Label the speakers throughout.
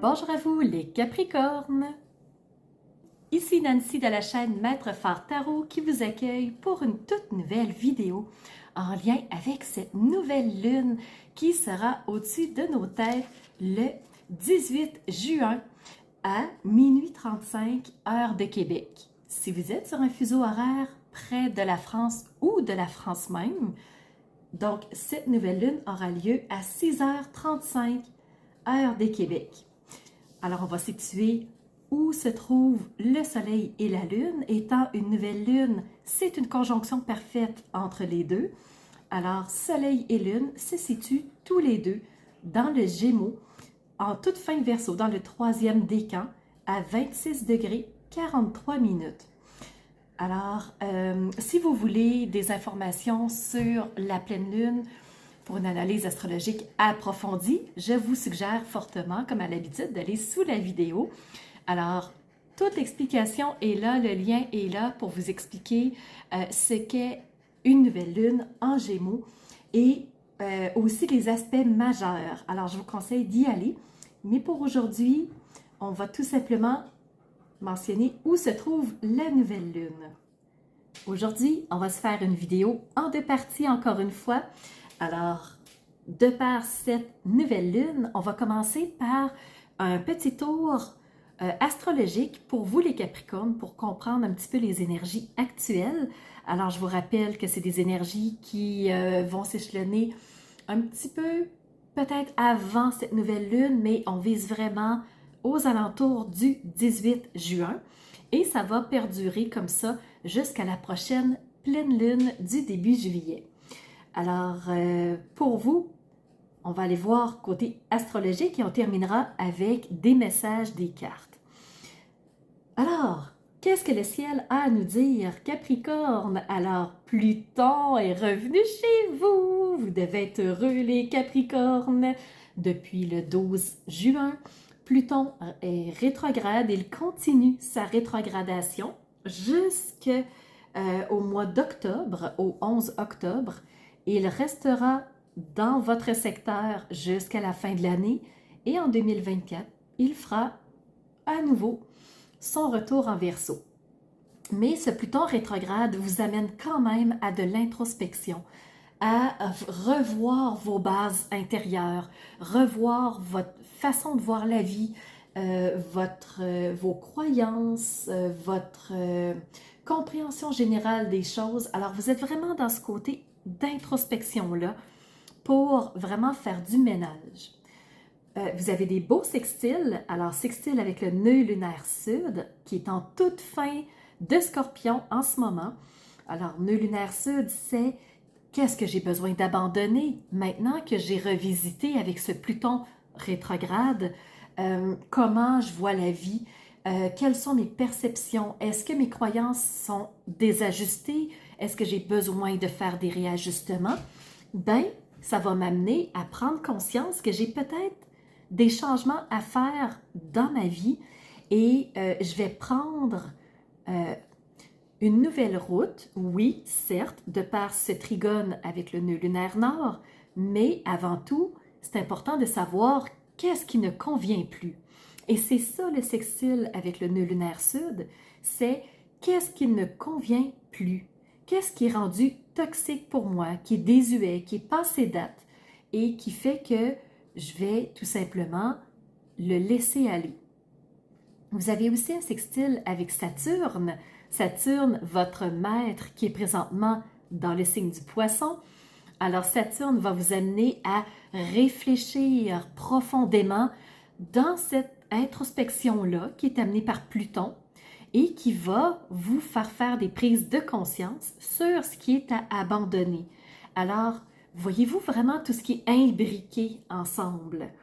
Speaker 1: Bonjour à vous les Capricornes! Ici Nancy de la chaîne Maître Phare Tarot qui vous accueille pour une toute nouvelle vidéo en lien avec cette nouvelle lune qui sera au-dessus de nos têtes le 18 juin à minuit 35 heure de Québec. Si vous êtes sur un fuseau horaire près de la France ou de la France même, donc cette nouvelle lune aura lieu à 6h35 heure de Québec. Alors, on va situer où se trouvent le Soleil et la Lune. Étant une nouvelle Lune, c'est une conjonction parfaite entre les deux. Alors, Soleil et Lune se situent tous les deux dans le Gémeaux, en toute fin Verseau, dans le 3e décan, à 26 degrés 43 minutes. Alors, si vous voulez des informations sur la pleine Lune, pour une analyse astrologique approfondie, je vous suggère fortement, comme à l'habitude, d'aller sous la vidéo. Alors, toute l'explication est là, le lien est là pour vous expliquer ce qu'est une nouvelle lune en Gémeaux et aussi les aspects majeurs. Alors, je vous conseille d'y aller. Mais pour aujourd'hui, on va tout simplement mentionner où se trouve la nouvelle lune. Aujourd'hui, on va se faire une vidéo en deux parties encore une fois. Alors, de par cette nouvelle lune, on va commencer par un petit tour astrologique pour vous les Capricornes, pour comprendre un petit peu les énergies actuelles. Alors, je vous rappelle que c'est des énergies qui vont s'échelonner un petit peu peut-être avant cette nouvelle lune, mais on vise vraiment aux alentours du 18 juin. Et ça va perdurer comme ça jusqu'à la prochaine pleine lune du début juillet. Alors, pour vous, on va aller voir côté astrologique et on terminera avec des messages des cartes. Alors, qu'est-ce que le ciel a à nous dire, Capricorne? Alors, Pluton est revenu chez vous. Vous devez être heureux, les Capricornes. Depuis le 12 juin, Pluton est rétrograde. Il continue sa rétrogradation jusqu'au mois d'octobre, au 11 octobre. Il restera dans votre secteur jusqu'à la fin de l'année et en 2024, il fera à nouveau son retour en Verseau. Mais ce Pluton rétrograde vous amène quand même à de l'introspection, à revoir vos bases intérieures, revoir votre façon de voir la vie, vos croyances, votre compréhension générale des choses. Alors, vous êtes vraiment dans ce côté d'introspection-là pour vraiment faire du ménage. Vous avez des beaux sextiles. Alors, sextile avec le nœud lunaire sud qui est en toute fin de Scorpion en ce moment. Alors, nœud lunaire sud, c'est qu'est-ce que j'ai besoin d'abandonner maintenant que j'ai revisité avec ce Pluton rétrograde? Comment je vois la vie? Quelles sont mes perceptions? Est-ce que mes croyances sont désajustées? Est-ce que j'ai besoin de faire des réajustements? Ben, ça va m'amener à prendre conscience que j'ai peut-être des changements à faire dans ma vie et je vais prendre une nouvelle route, oui, certes, de par ce trigone avec le nœud lunaire nord, mais avant tout, c'est important de savoir qu'est-ce qui ne convient plus. Et c'est ça le sextile avec le nœud lunaire sud, c'est qu'est-ce qui ne convient plus. Qu'est-ce qui est rendu toxique pour moi, qui est désuet, qui est passé date et qui fait que je vais tout simplement le laisser aller. Vous avez aussi un sextile avec Saturne. Saturne, votre maître qui est présentement dans le signe du Poisson. Alors Saturne va vous amener à réfléchir profondément dans cette introspection-là qui est amenée par Pluton et qui va vous faire des prises de conscience sur ce qui est à abandonner. Alors, voyez-vous vraiment tout ce qui est imbriqué ensemble?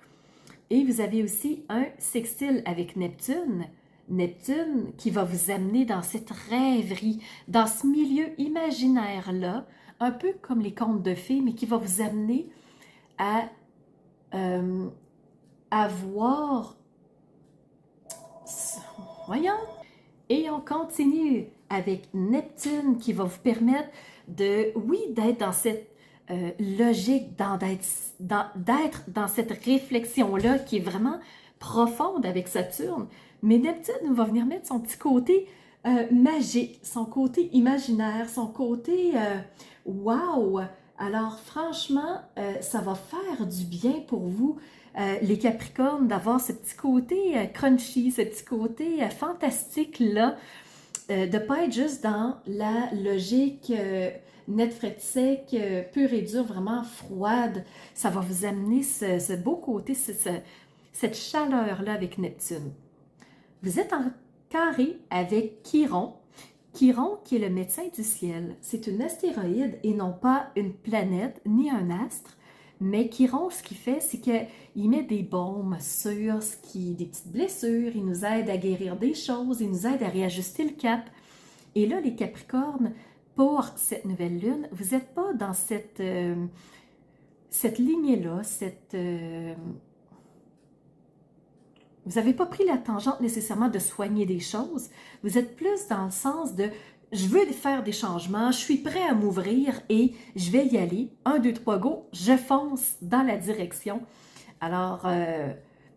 Speaker 1: Et vous avez aussi un sextile avec Neptune. Neptune qui va vous amener dans cette rêverie, dans ce milieu imaginaire-là, un peu comme les contes de fées, mais qui va vous amener à voir... Voyons! Et on continue avec Neptune qui va vous permettre de, oui, d'être dans cette logique, d'être dans cette réflexion-là qui est vraiment profonde avec Saturne, mais Neptune va venir mettre son petit côté magique, son côté imaginaire, son côté wow! Alors franchement, ça va faire du bien pour vous, les Capricornes, d'avoir ce petit côté crunchy, ce petit côté fantastique-là, de ne pas être juste dans la logique net, frais, sec, pure et dure, vraiment froide. Ça va vous amener ce beau côté, cette chaleur-là avec Neptune. Vous êtes en carré avec Chiron. Chiron, qui est le médecin du ciel, c'est une astéroïde et non pas une planète ni un astre. Mais Chiron, ce qu'il fait, c'est qu'il met des baumes sur des petites blessures, il nous aide à guérir des choses, il nous aide à réajuster le cap. Et là, les Capricornes, pour cette nouvelle lune, vous n'êtes pas dans cette lignée-là, vous n'avez pas pris la tangente nécessairement de soigner des choses. Vous êtes plus dans le sens de je veux faire des changements, je suis prêt à m'ouvrir et je vais y aller. 1, 2, 3, go, je fonce dans la direction. Alors,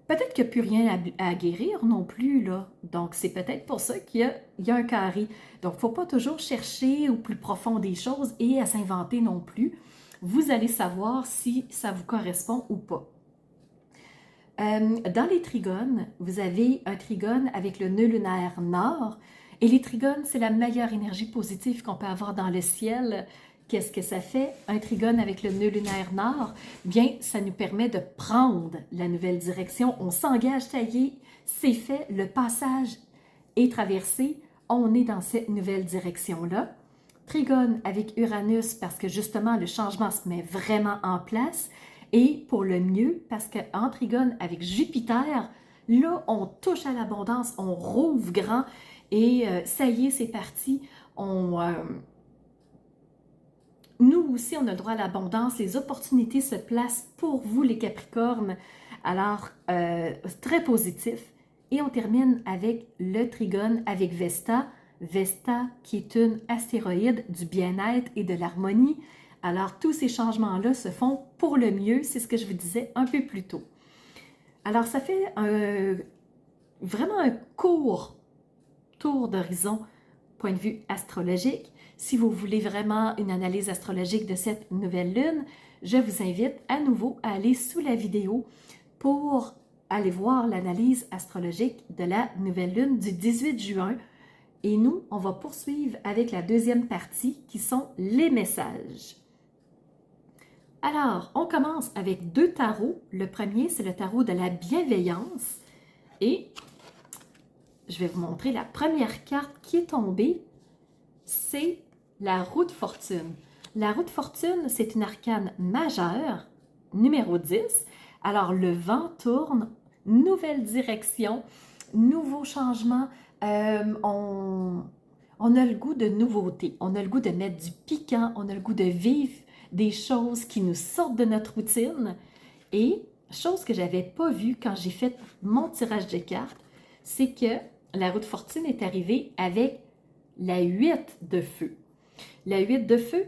Speaker 1: peut-être qu'il n'y a plus rien à guérir non plus, là. Donc, c'est peut-être pour ça qu'il y a un carré. Donc, il ne faut pas toujours chercher au plus profond des choses et à s'inventer non plus. Vous allez savoir si ça vous correspond ou pas. Dans les trigones, vous avez un trigone avec le nœud lunaire nord. Et les trigones, c'est la meilleure énergie positive qu'on peut avoir dans le ciel. Qu'est-ce que ça fait? Un trigone avec le nœud lunaire nord, bien, ça nous permet de prendre la nouvelle direction. On s'engage, ça y est, c'est fait, le passage est traversé, on est dans cette nouvelle direction-là. Trigone avec Uranus, parce que justement, le changement se met vraiment en place. Et pour le mieux, parce qu'en trigone avec Jupiter, là, on touche à l'abondance, on rouvre grand et ça y est, c'est parti. Nous aussi, on a droit à l'abondance, les opportunités se placent pour vous, les Capricornes. Alors, très positif. Et on termine avec le trigone avec Vesta. Vesta, qui est une astéroïde du bien-être et de l'harmonie. Alors, tous ces changements-là se font pour le mieux, c'est ce que je vous disais un peu plus tôt. Alors, ça fait vraiment un court tour d'horizon, point de vue astrologique. Si vous voulez vraiment une analyse astrologique de cette nouvelle lune, je vous invite à nouveau à aller sous la vidéo pour aller voir l'analyse astrologique de la nouvelle lune du 18 juin. Et nous, on va poursuivre avec la deuxième partie qui sont les messages. Alors, on commence avec 2 tarots. Le premier, c'est le tarot de la bienveillance. Et je vais vous montrer la première carte qui est tombée. C'est la roue de fortune. La roue de fortune, c'est une arcane majeure, numéro 10. Alors, le vent tourne, nouvelle direction, nouveau changement. On a le goût de nouveauté, on a le goût de mettre du piquant, on a le goût de vivre des choses qui nous sortent de notre routine. Et chose que je n'avais pas vue quand j'ai fait mon tirage de cartes, c'est que la roue de fortune est arrivée avec la 8 de feu. La 8 de feu,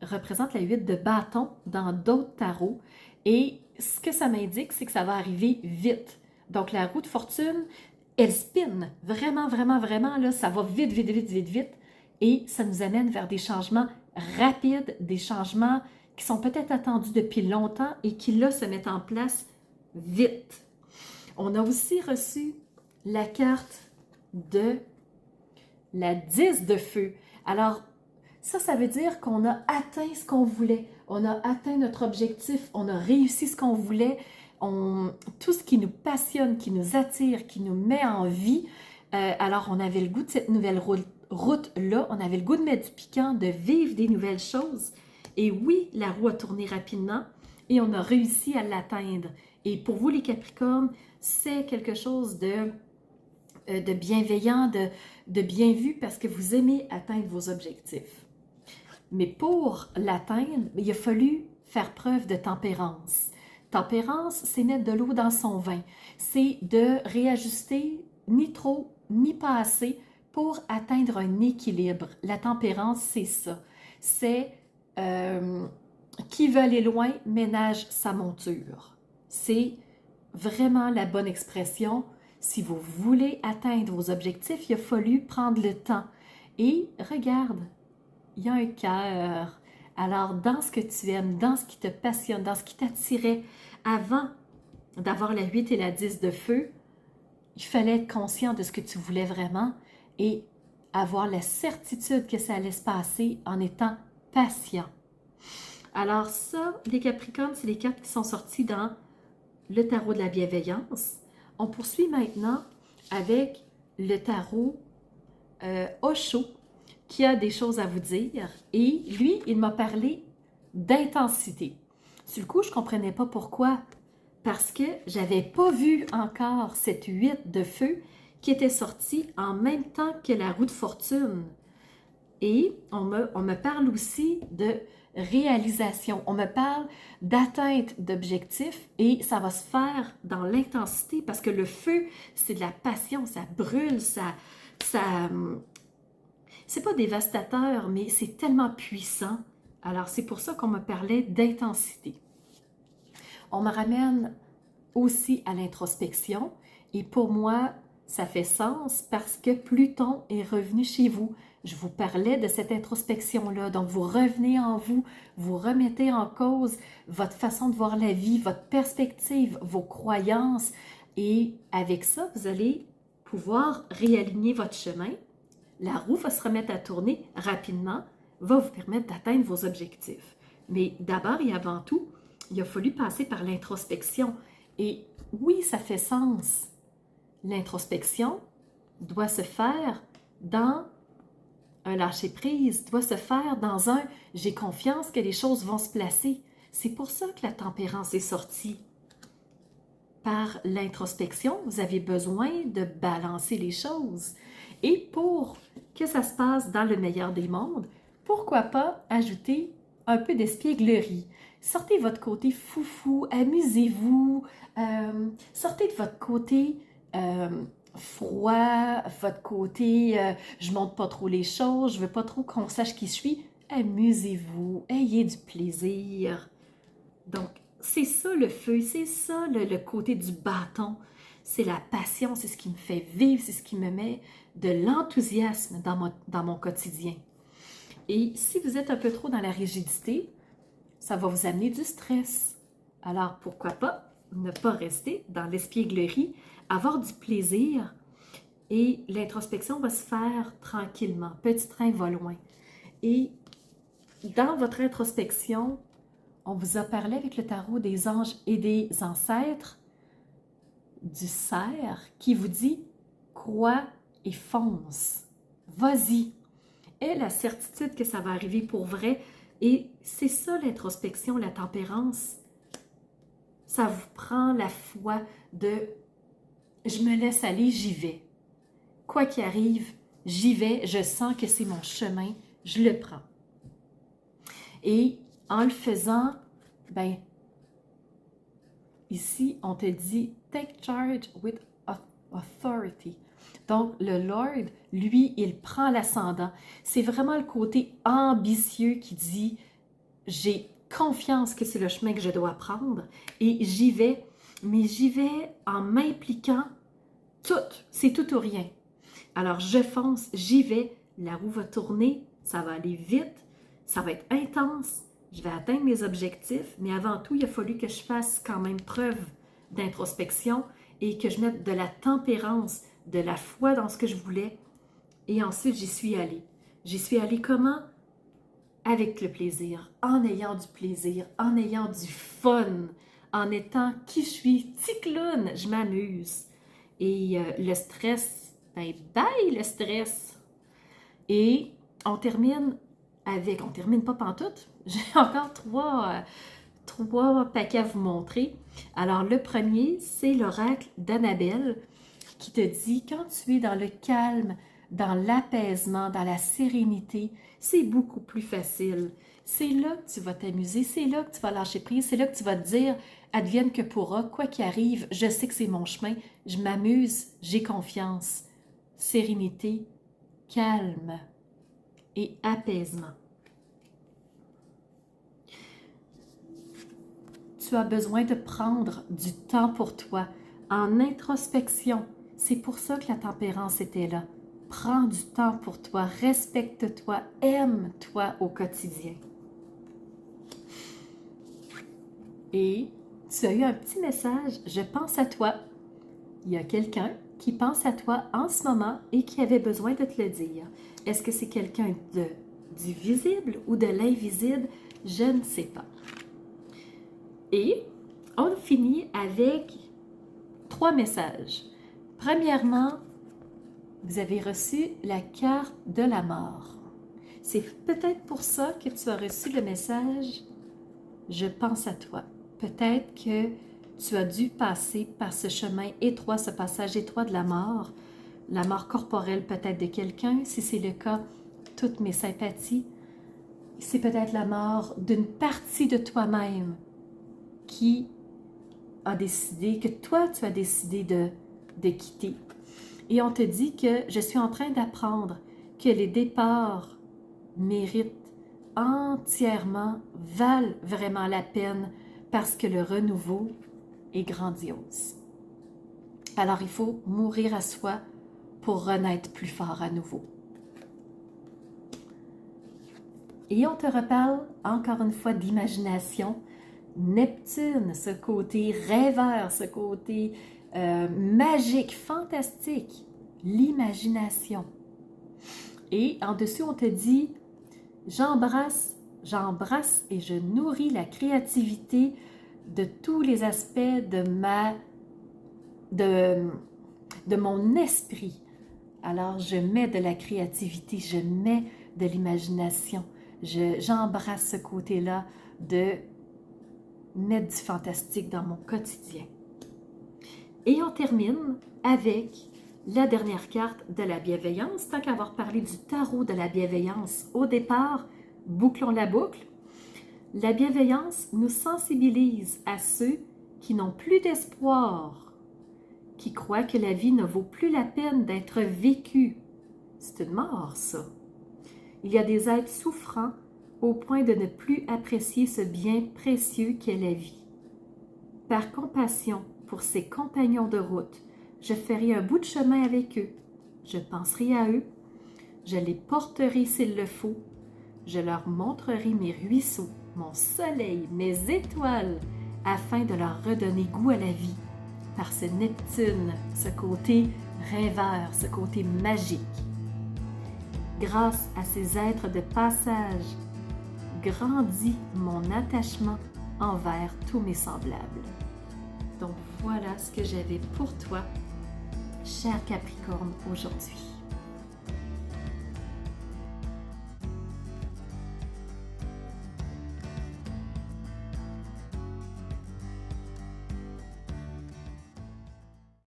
Speaker 1: représente la 8 de bâton dans d'autres tarots. Et ce que ça m'indique, c'est que ça va arriver vite. Donc la roue de fortune, elle spin vraiment, vraiment, vraiment, là, ça va vite, vite, vite, vite, vite. Et ça nous amène vers des changements rapides, des changements qui sont peut-être attendus depuis longtemps et qui, là, se mettent en place vite. On a aussi reçu la carte de la 10 de feu. Alors, ça veut dire qu'on a atteint ce qu'on voulait. On a atteint notre objectif. On a réussi ce qu'on voulait. Tout ce qui nous passionne, qui nous attire, qui nous met en vie. Alors, on avait le goût de cette nouvelle route-là. On avait le goût de mettre du piquant, de vivre des nouvelles choses. Et oui, la roue a tourné rapidement et on a réussi à l'atteindre. Et pour vous, les Capricornes, c'est quelque chose de bienveillant, de bien vu parce que vous aimez atteindre vos objectifs. Mais pour l'atteindre, il a fallu faire preuve de tempérance. Tempérance, c'est mettre de l'eau dans son vin. C'est de réajuster ni trop, ni pas assez pour atteindre un équilibre. La tempérance, c'est ça. C'est qui veut aller loin, ménage sa monture. C'est vraiment la bonne expression. Si vous voulez atteindre vos objectifs, il a fallu prendre le temps. Et regarde, il y a un cœur. Alors, dans ce que tu aimes, dans ce qui te passionne, dans ce qui t'attirait avant d'avoir la 8 et la 10 de feu, il fallait être conscient de ce que tu voulais vraiment et avoir la certitude que ça allait se passer en étant patient. Alors ça, les Capricornes, c'est les cartes qui sont sorties dans le tarot de la bienveillance. On poursuit maintenant avec le tarot Osho, qui a des choses à vous dire. Et lui, il m'a parlé d'intensité. Sur le coup, je ne comprenais pas pourquoi. Parce que j'avais pas vu encore cette 8 de feu qui était sortie en même temps que la roue de fortune. Et on me parle aussi de réalisation. On me parle d'atteinte d'objectifs et ça va se faire dans l'intensité parce que le feu, c'est de la passion, ça brûle, c'est pas dévastateur, mais c'est tellement puissant. Alors, c'est pour ça qu'on me parlait d'intensité. On me ramène aussi à l'introspection et pour moi, ça fait sens parce que Pluton est revenu chez vous. Je vous parlais de cette introspection-là. Donc, vous revenez en vous, vous remettez en cause votre façon de voir la vie, votre perspective, vos croyances. Et avec ça, vous allez pouvoir réaligner votre chemin. La roue va se remettre à tourner rapidement, va vous permettre d'atteindre vos objectifs. Mais d'abord et avant tout, il a fallu passer par l'introspection. Et oui, ça fait sens. L'introspection doit se faire dans un lâcher-prise, doit se faire dans un « j'ai confiance que les choses vont se placer ». C'est pour ça que la tempérance est sortie. Par l'introspection, vous avez besoin de balancer les choses. Et pour que ça se passe dans le meilleur des mondes, pourquoi pas ajouter un peu d'espièglerie. Sortez votre côté foufou, amusez-vous, sortez de votre côté froid, votre côté je montre pas trop les choses, je veux pas trop qu'on sache qui je suis. Amusez-vous, ayez du plaisir. Donc, c'est ça le feu, c'est ça le côté du bâton. C'est la passion, c'est ce qui me fait vivre, c'est ce qui me met de l'enthousiasme dans mon quotidien. Et si vous êtes un peu trop dans la rigidité, ça va vous amener du stress. Alors, pourquoi pas ne pas rester dans l'espièglerie, avoir du plaisir et l'introspection va se faire tranquillement. Petit train va loin. Et dans votre introspection, on vous a parlé avec le tarot des anges et des ancêtres du cerf qui vous dit « crois et fonce, vas-y ». Aie la certitude que ça va arriver pour vrai. Et c'est ça l'introspection, la tempérance. Ça vous prend la foi de « je me laisse aller, j'y vais ». Quoi qu'il arrive, j'y vais, je sens que c'est mon chemin, je le prends. Et en le faisant, ben, ici, on te dit « take charge with authority ». Donc, le Lord, lui, il prend l'ascendant. C'est vraiment le côté ambitieux qui dit « j'ai confiance que c'est le chemin que je dois prendre et j'y vais, mais j'y vais en m'impliquant tout, c'est tout ou rien. Alors, je fonce, j'y vais, la roue va tourner, ça va aller vite, ça va être intense, je vais atteindre mes objectifs, mais avant tout, il a fallu que je fasse quand même preuve d'introspection et que je mette de la tempérance, de la foi dans ce que je voulais. Et ensuite, j'y suis allée. J'y suis allée comment? Avec le plaisir, en ayant du plaisir, en ayant du fun, en étant qui je suis, petit clown, je m'amuse. Et le stress, ben bye le stress! Et on termine pas pantoute, j'ai encore trois paquets à vous montrer. Alors le premier, c'est l'oracle d'Annabelle qui te dit quand tu es dans le calme, dans l'apaisement, dans la sérénité, c'est beaucoup plus facile. C'est là que tu vas t'amuser, c'est là que tu vas lâcher prise, c'est là que tu vas te dire advienne que pourra, quoi qu'il arrive, je sais que c'est mon chemin, je m'amuse, j'ai confiance. Sérénité, calme et apaisement. tu as besoin de prendre du temps pour toi, en introspection. C'est pour ça que la tempérance était là. Prends du temps pour toi, respecte-toi, aime-toi au quotidien. Et tu as eu un petit message, je pense à toi. Il y a quelqu'un qui pense à toi en ce moment et qui avait besoin de te le dire. Est-ce que c'est quelqu'un du visible ou de l'invisible? Je ne sais pas. Et on finit avec 3 messages. Premièrement, vous avez reçu la carte de la mort. C'est peut-être pour ça que tu as reçu le message « Je pense à toi ». Peut-être que tu as dû passer par ce chemin étroit, ce passage étroit de la mort corporelle peut-être de quelqu'un. Si c'est le cas, toutes mes sympathies. C'est peut-être la mort d'une partie de toi-même qui a décidé, que toi, tu as décidé de quitter. Et on te dit que je suis en train d'apprendre que les départs méritent entièrement, valent vraiment la peine parce que le renouveau est grandiose. Alors, il faut mourir à soi pour renaître plus fort à nouveau. Et on te reparle encore une fois d'imagination. Neptune, ce côté rêveur, ce côté magique, fantastique, l'imagination. Et en dessous, on te dit, j'embrasse et je nourris la créativité de tous les aspects de mon esprit. Alors, je mets de la créativité, je mets de l'imagination. J'embrasse ce côté-là de mettre du fantastique dans mon quotidien. Et on termine avec la dernière carte de la bienveillance. Tant qu'avoir parlé du tarot de la bienveillance au départ, bouclons la boucle. La bienveillance nous sensibilise à ceux qui n'ont plus d'espoir, qui croient que la vie ne vaut plus la peine d'être vécue. C'est une mort, ça. Il y a des êtres souffrants au point de ne plus apprécier ce bien précieux qu'est la vie. Par compassion pour ces compagnons de route, je ferai un bout de chemin avec eux. Je penserai à eux, je les porterai s'il le faut, je leur montrerai mes ruisseaux, mon soleil, mes étoiles, afin de leur redonner goût à la vie, par ce Neptune, ce côté rêveur, ce côté magique. Grâce à ces êtres de passage, grandit mon attachement envers tous mes semblables. Donc voilà ce que j'avais pour toi, cher Capricorne, aujourd'hui.